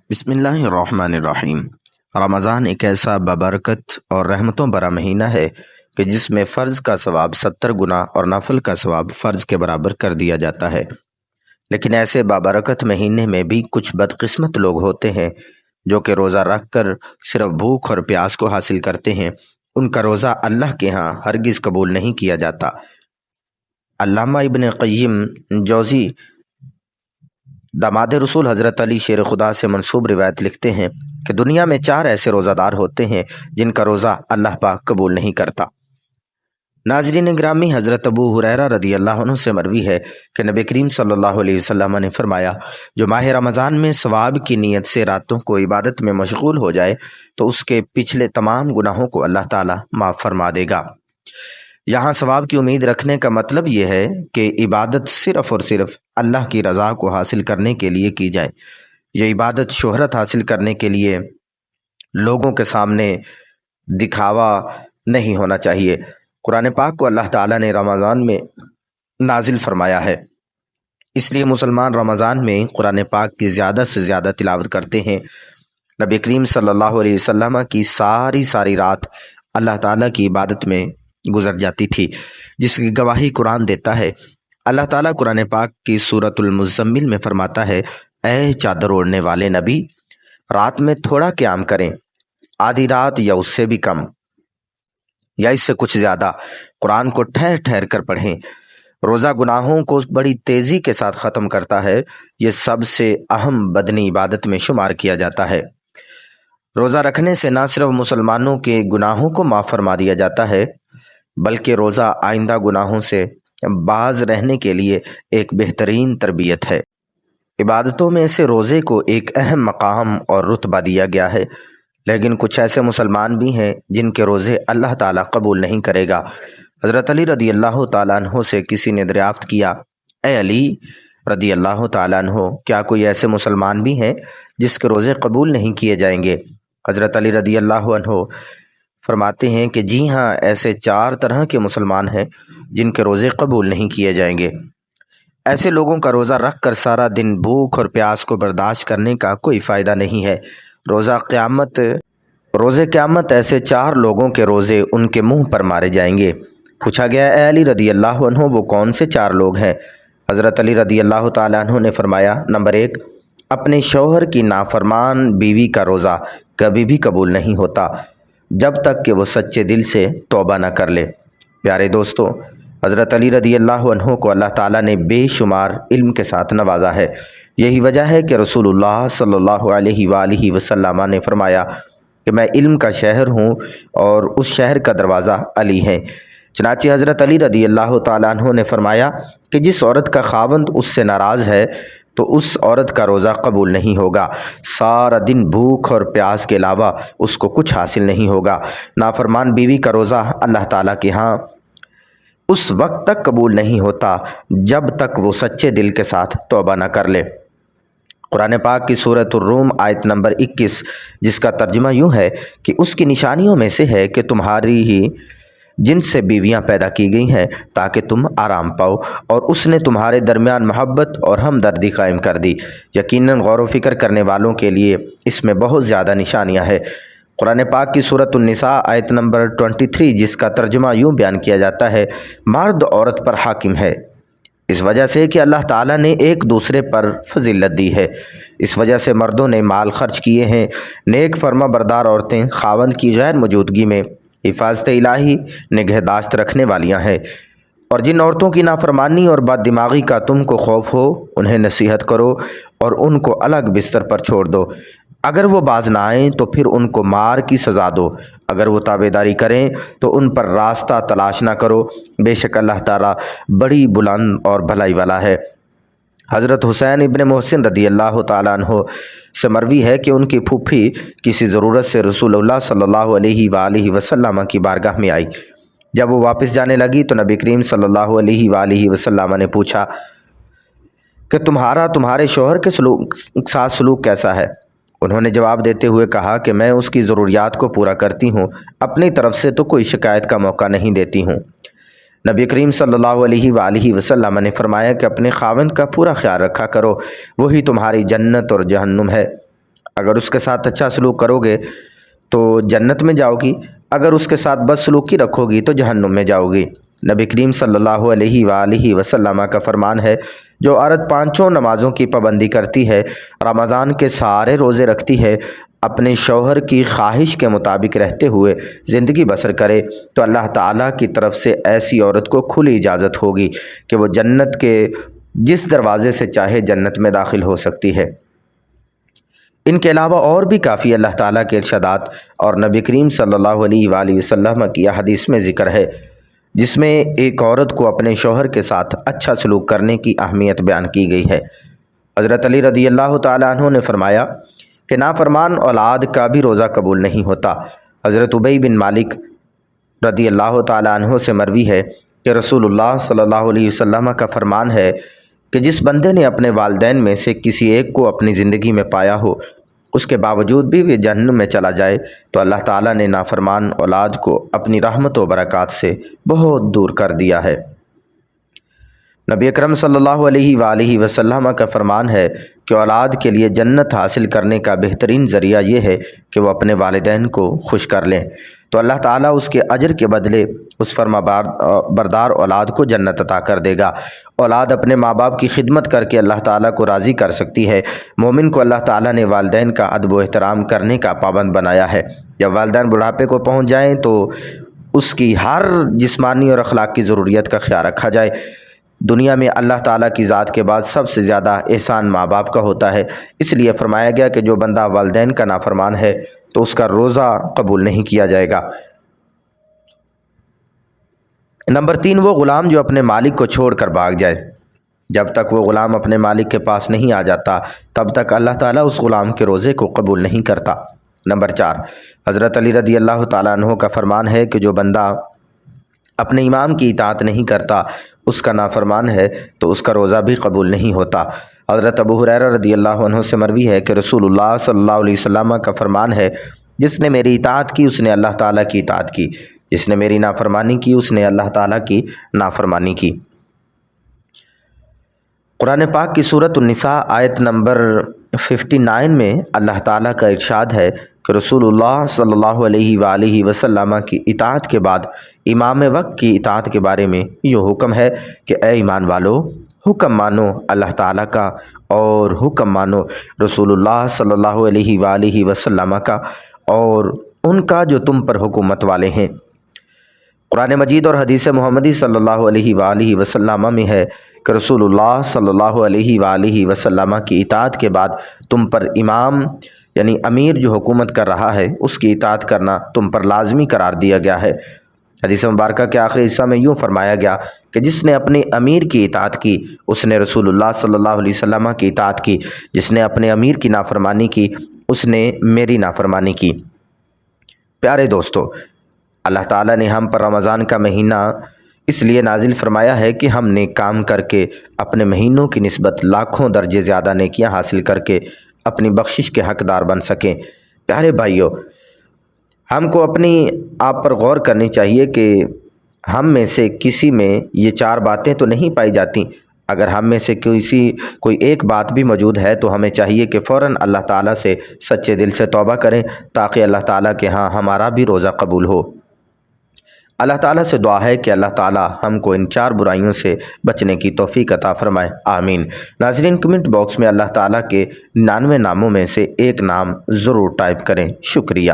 بسم اللہ الرحمن الرحیم۔ رمضان ایک ایسا بابرکت اور رحمتوں بھرا مہینہ ہے کہ جس میں فرض کا ثواب 70 گنا اور نفل کا ثواب فرض کے برابر کر دیا جاتا ہے۔ لیکن ایسے بابرکت مہینے میں بھی کچھ بدقسمت لوگ ہوتے ہیں جو کہ روزہ رکھ کر صرف بھوک اور پیاس کو حاصل کرتے ہیں۔ ان کا روزہ اللہ کے ہاں ہرگز قبول نہیں کیا جاتا۔ علامہ ابن قیم جوزی داماد رسول حضرت علی شیر خدا سے منسوب روایت لکھتے ہیں کہ دنیا میں 4 ایسے روزہ دار ہوتے ہیں جن کا روزہ اللہ پاک قبول نہیں کرتا۔ ناظرین گرامی، حضرت ابو ہریرہ رضی اللہ عنہ سے مروی ہے کہ نبی کریم صلی اللہ علیہ وسلم نے فرمایا، جو ماہ رمضان میں ثواب کی نیت سے راتوں کو عبادت میں مشغول ہو جائے تو اس کے پچھلے تمام گناہوں کو اللہ تعالیٰ معاف فرما دے گا۔ یہاں ثواب کی امید رکھنے کا مطلب یہ ہے کہ عبادت صرف اور صرف اللہ کی رضا کو حاصل کرنے کے لیے کی جائے۔ یہ عبادت شہرت حاصل کرنے کے لیے لوگوں کے سامنے دکھاوا نہیں ہونا چاہیے۔ قرآن پاک کو اللہ تعالیٰ نے رمضان میں نازل فرمایا ہے، اس لیے مسلمان رمضان میں قرآن پاک کی زیادہ سے زیادہ تلاوت کرتے ہیں۔ نبی کریم صلی اللہ علیہ وسلم کی ساری رات اللہ تعالیٰ کی عبادت میں گزر جاتی تھی، جس کی گواہی قرآن دیتا ہے۔ اللہ تعالیٰ قرآن پاک کی سورۃ المزمل میں فرماتا ہے، اے چادر اوڑھنے والے نبی، رات میں تھوڑا قیام کریں، آدھی رات یا اس سے بھی کم یا اس سے کچھ زیادہ، قرآن کو ٹھہر ٹھہر کر پڑھیں۔ روزہ گناہوں کو بڑی تیزی کے ساتھ ختم کرتا ہے، یہ سب سے اہم بدنی عبادت میں شمار کیا جاتا ہے۔ روزہ رکھنے سے نہ صرف مسلمانوں کے گناہوں کو معاف فرما دیا جاتا ہے بلکہ روزہ آئندہ گناہوں سے باز رہنے کے لیے ایک بہترین تربیت ہے۔ عبادتوں میں سے روزے کو ایک اہم مقام اور رتبہ دیا گیا ہے، لیکن کچھ ایسے مسلمان بھی ہیں جن کے روزے اللہ تعالیٰ قبول نہیں کرے گا۔ حضرت علی رضی اللہ تعالیٰ عنہ سے کسی نے دریافت کیا، اے علی رضی اللہ تعالیٰ عنہ، کیا کوئی ایسے مسلمان بھی ہیں جس کے روزے قبول نہیں کیے جائیں گے؟ حضرت علی رضی اللہ عنہ فرماتے ہیں کہ جی ہاں، ایسے 4 طرح کے مسلمان ہیں جن کے روزے قبول نہیں کیے جائیں گے۔ ایسے لوگوں کا روزہ رکھ کر سارا دن بھوک اور پیاس کو برداشت کرنے کا کوئی فائدہ نہیں ہے۔ روزے قیامت ایسے 4 لوگوں کے روزے ان کے منہ پر مارے جائیں گے۔ پوچھا گیا، اے علی رضی اللہ عنہ، وہ کون سے 4 لوگ ہیں؟ حضرت علی رضی اللہ تعالیٰ عنہ نے فرمایا، نمبر 1، اپنے شوہر کی نافرمان بیوی کا روزہ کبھی بھی قبول نہیں ہوتا جب تک کہ وہ سچے دل سے توبہ نہ کر لے۔ پیارے دوستو، حضرت علی رضی اللہ عنہ کو اللہ تعالیٰ نے بے شمار علم کے ساتھ نوازا ہے۔ یہی وجہ ہے کہ رسول اللہ صلی اللہ علیہ وآلہ وسلم نے فرمایا کہ میں علم کا شہر ہوں اور اس شہر کا دروازہ علی ہے۔ چنانچہ حضرت علی رضی اللہ تعالیٰ عنہ نے فرمایا کہ جس عورت کا خاوند اس سے ناراض ہے تو اس عورت کا روزہ قبول نہیں ہوگا۔ سارا دن بھوک اور پیاس کے علاوہ اس کو کچھ حاصل نہیں ہوگا۔ نافرمان بیوی کا روزہ اللہ تعالیٰ کے ہاں اس وقت تک قبول نہیں ہوتا جب تک وہ سچے دل کے ساتھ توبہ نہ کر لے۔ قرآن پاک کی سورۃ الروم آیت نمبر 21، جس کا ترجمہ یوں ہے کہ اس کی نشانیوں میں سے ہے کہ تمہاری ہی جن سے بیویاں پیدا کی گئی ہیں تاکہ تم آرام پاؤ، اور اس نے تمہارے درمیان محبت اور ہمدردی قائم کر دی۔ یقیناً غور و فکر کرنے والوں کے لیے اس میں بہت زیادہ نشانیاں ہیں۔ قرآن پاک کی سورۃ النساء آیت نمبر 23، جس کا ترجمہ یوں بیان کیا جاتا ہے، مرد عورت پر حاکم ہے، اس وجہ سے کہ اللہ تعالیٰ نے ایک دوسرے پر فضیلت دی ہے۔ اس وجہ سے مردوں نے مال خرچ کیے ہیں۔ نیک فرما بردار عورتیں خاوند کی غیر موجودگی میں حفاظت الہی نگہداشت رکھنے والیاں ہیں، اور جن عورتوں کی نافرمانی اور بد دماغی کا تم کو خوف ہو انہیں نصیحت کرو اور ان کو الگ بستر پر چھوڑ دو۔ اگر وہ باز نہ آئیں تو پھر ان کو مار کی سزا دو، اگر وہ تابعداری کریں تو ان پر راستہ تلاش نہ کرو، بے شک اللہ تعالیٰ بڑی بلند اور بھلائی والا ہے۔ حضرت حسین ابن محسن رضی اللہ تعالیٰ عنہ سے مروی ہے کہ ان کی پھوپھی کسی ضرورت سے رسول اللہ صلی اللہ علیہ وآلہ وسلم کی بارگاہ میں آئی۔ جب وہ واپس جانے لگی تو نبی کریم صلی اللہ علیہ وآلہ وسلم نے پوچھا کہ تمہارے شوہر کے ساتھ سلوک کیسا ہے؟ انہوں نے جواب دیتے ہوئے کہا کہ میں اس کی ضروریات کو پورا کرتی ہوں، اپنی طرف سے تو کوئی شکایت کا موقع نہیں دیتی ہوں۔ نبی کریم صلی اللہ علیہ وآلہ وسلم نے فرمایا کہ اپنے خاوند کا پورا خیال رکھا کرو، وہی تمہاری جنت اور جہنم ہے۔ اگر اس کے ساتھ اچھا سلوک کرو گے تو جنت میں جاؤ گی، اگر اس کے ساتھ بد سلوکی رکھو گی تو جہنم میں جاؤ گی۔ نبی کریم صلی اللہ علیہ وآلہ وسلم کا فرمان ہے، جو عورت پانچوں نمازوں کی پابندی کرتی ہے، رمضان کے سارے روزے رکھتی ہے، اپنے شوہر کی خواہش کے مطابق رہتے ہوئے زندگی بسر کرے، تو اللہ تعالیٰ کی طرف سے ایسی عورت کو کھلی اجازت ہوگی کہ وہ جنت کے جس دروازے سے چاہے جنت میں داخل ہو سکتی ہے۔ ان کے علاوہ اور بھی کافی اللہ تعالیٰ کے ارشادات اور نبی کریم صلی اللہ علیہ وآلہ وسلم کی حدیث میں ذکر ہے، جس میں ایک عورت کو اپنے شوہر کے ساتھ اچھا سلوک کرنے کی اہمیت بیان کی گئی ہے۔ حضرت علی رضی اللہ تعالیٰ عنہ نے فرمایا کہ نافرمان اولاد کا بھی روزہ قبول نہیں ہوتا۔ حضرت ابی بن مالک رضی اللہ تعالیٰ عنہ سے مروی ہے کہ رسول اللہ صلی اللہ علیہ وسلم کا فرمان ہے کہ جس بندے نے اپنے والدین میں سے کسی ایک کو اپنی زندگی میں پایا ہو، اس کے باوجود بھی وہ جہنم میں چلا جائے، تو اللہ تعالیٰ نے نافرمان اولاد کو اپنی رحمت و برکات سے بہت دور کر دیا ہے۔ نبی اکرم صلی اللہ علیہ وآلہ وسلم کا فرمان ہے کہ اولاد کے لیے جنت حاصل کرنے کا بہترین ذریعہ یہ ہے کہ وہ اپنے والدین کو خوش کر لیں، تو اللہ تعالیٰ اس کے اجر کے بدلے اس فرما بردار اولاد کو جنت عطا کر دے گا۔ اولاد اپنے ماں باپ کی خدمت کر کے اللہ تعالیٰ کو راضی کر سکتی ہے۔ مومن کو اللہ تعالیٰ نے والدین کا ادب و احترام کرنے کا پابند بنایا ہے۔ جب والدین بڑھاپے کو پہنچ جائیں تو اس کی ہر جسمانی اور اخلاقی ضروریت کا خیال رکھا جائے۔ دنیا میں اللہ تعالیٰ کی ذات کے بعد سب سے زیادہ احسان ماں باپ کا ہوتا ہے، اس لیے فرمایا گیا کہ جو بندہ والدین کا نافرمان ہے تو اس کا روزہ قبول نہیں کیا جائے گا۔ نمبر 3، وہ غلام جو اپنے مالک کو چھوڑ کر بھاگ جائے۔ جب تک وہ غلام اپنے مالک کے پاس نہیں آ جاتا تب تک اللہ تعالیٰ اس غلام کے روزے کو قبول نہیں کرتا۔ نمبر 4، حضرت علی رضی اللہ تعالیٰ عنہ کا فرمان ہے کہ جو بندہ اپنے امام کی اطاعت نہیں کرتا، اس کا نافرمان ہے، تو اس کا روزہ بھی قبول نہیں ہوتا۔ حضرت ابو ہریرہ رضی اللہ عنہ سے مروی ہے کہ رسول اللہ صلی اللہ علیہ وسلم کا فرمان ہے، جس نے میری اطاعت کی اس نے اللہ تعالیٰ کی اطاعت کی، جس نے میری نافرمانی کی اس نے اللہ تعالیٰ کی نافرمانی کی۔ قرآن پاک کی سورۃ النساء آیت نمبر 59 میں اللہ تعالیٰ کا ارشاد ہے کہ رسول اللہ صلی اللہ علیہ وآلہ وسلم کی اطاعت کے بعد امام وقت کی اطاعت کے بارے میں یہ حکم ہے کہ اے ایمان والو، حکم مانو اللہ تعالیٰ کا اور حکم مانو رسول اللہ صلی اللہ علیہ وآلہ وسلم کا اور ان کا جو تم پر حکومت والے ہیں۔ قرآن مجید اور حدیث محمدی صلی اللہ علیہ وآلہ وسلم میں ہے کہ رسول اللہ صلی اللہ علیہ وآلہ وسلم کی اطاعت کے بعد تم پر امام یعنی امیر جو حکومت کر رہا ہے اس کی اطاعت کرنا تم پر لازمی قرار دیا گیا ہے۔ حدیث مبارکہ کے آخری حصہ میں یوں فرمایا گیا کہ جس نے اپنے امیر کی اطاعت کی اس نے رسول اللہ صلی اللہ علیہ وسلم کی اطاعت کی، جس نے اپنے امیر کی نافرمانی کی اس نے میری نافرمانی کی۔ پیارے دوستو، اللہ تعالیٰ نے ہم پر رمضان کا مہینہ اس لیے نازل فرمایا ہے کہ ہم نیک کام کر کے اپنے مہینوں کی نسبت لاکھوں درجے زیادہ نیکیاں حاصل کر کے اپنی بخشش کے حقدار بن سکیں۔ پیارے بھائیوں، ہم کو اپنی آپ پر غور کرنی چاہیے کہ ہم میں سے کسی میں یہ 4 باتیں تو نہیں پائی جاتی۔ اگر ہم میں سے کوئی ایک بات بھی موجود ہے تو ہمیں چاہیے کہ فوراً اللہ تعالیٰ سے سچے دل سے توبہ کریں تاکہ اللہ تعالیٰ کے ہاں ہمارا بھی روزہ قبول ہو۔ اللہ تعالیٰ سے دعا ہے کہ اللہ تعالیٰ ہم کو ان 4 برائیوں سے بچنے کی توفیق عطا فرمائے، آمین۔ ناظرین، کمنٹ باکس میں اللہ تعالیٰ کے 99 ناموں میں سے ایک نام ضرور ٹائپ کریں۔ شکریہ۔